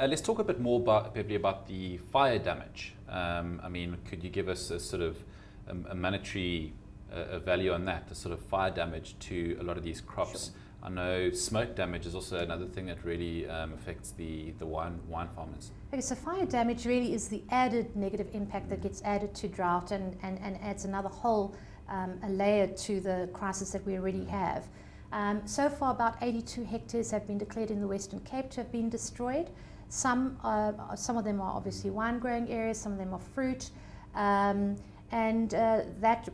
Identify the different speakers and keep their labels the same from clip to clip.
Speaker 1: Let's talk a bit more about the fire damage. I mean, could you give us a sort of a monetary value on that, the sort of fire damage to a lot of these crops?
Speaker 2: Sure.
Speaker 1: I know smoke damage is also another thing that really affects the wine farmers.
Speaker 2: Okay, so fire damage really is the added negative impact that gets added to drought and adds another whole a layer to the crisis that we already have. So far, about 82 hectares have been declared in the Western Cape to have been destroyed. Some of them are obviously wine growing areas, some of them are fruit, and that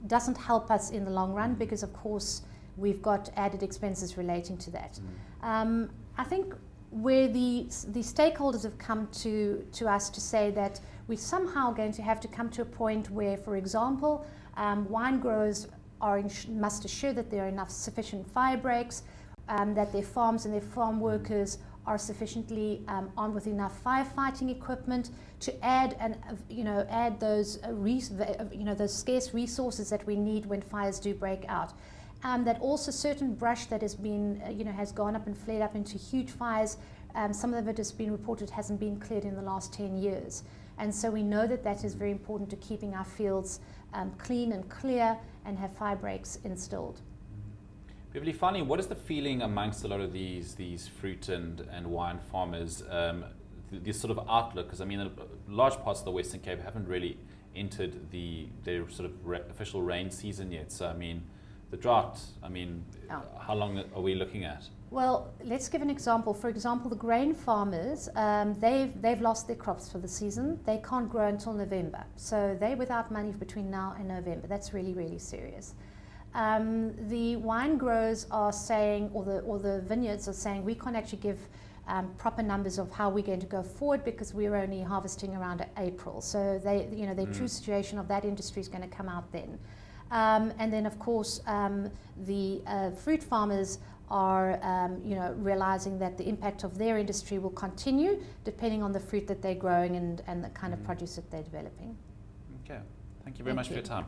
Speaker 2: doesn't help us in the long run because, of course, we've got added expenses relating to that. I think where the stakeholders have come to us to say that we're somehow going to have to come to a point where, for example, wine growers must assure that there are enough sufficient fire breaks, that their farms and their farm workers are sufficiently armed with enough firefighting equipment to add those those scarce resources that we need when fires do break out. That also certain brush that has been has gone up and flared up into huge fires. Some of it has been reported hasn't been cleared in the last 10 years. And so we know that that is very important to keeping our fields clean and clear and have fire breaks installed.
Speaker 1: Beverly, finally, what is the feeling amongst a lot of these fruit and wine farmers, this sort of outlook? Because I mean, large parts of the Western Cape haven't really entered their sort of official rain season yet. So I mean, the drought, I mean, how long are we looking at?
Speaker 2: Well, let's give an example. For example, the grain farmers, they've lost their crops for the season. They can't grow until November. So they're without money between now and November. That's really, really serious. The wine growers are saying, or the vineyards are saying, we can't actually give proper numbers of how we're going to go forward because we're only harvesting around April. So the true situation of that industry is going to come out then. And then, of course, the fruit farmers are, realizing that the impact of their industry will continue depending on the fruit that they're growing and the kind of produce that they're developing.
Speaker 1: Okay. Thank you very much for your time.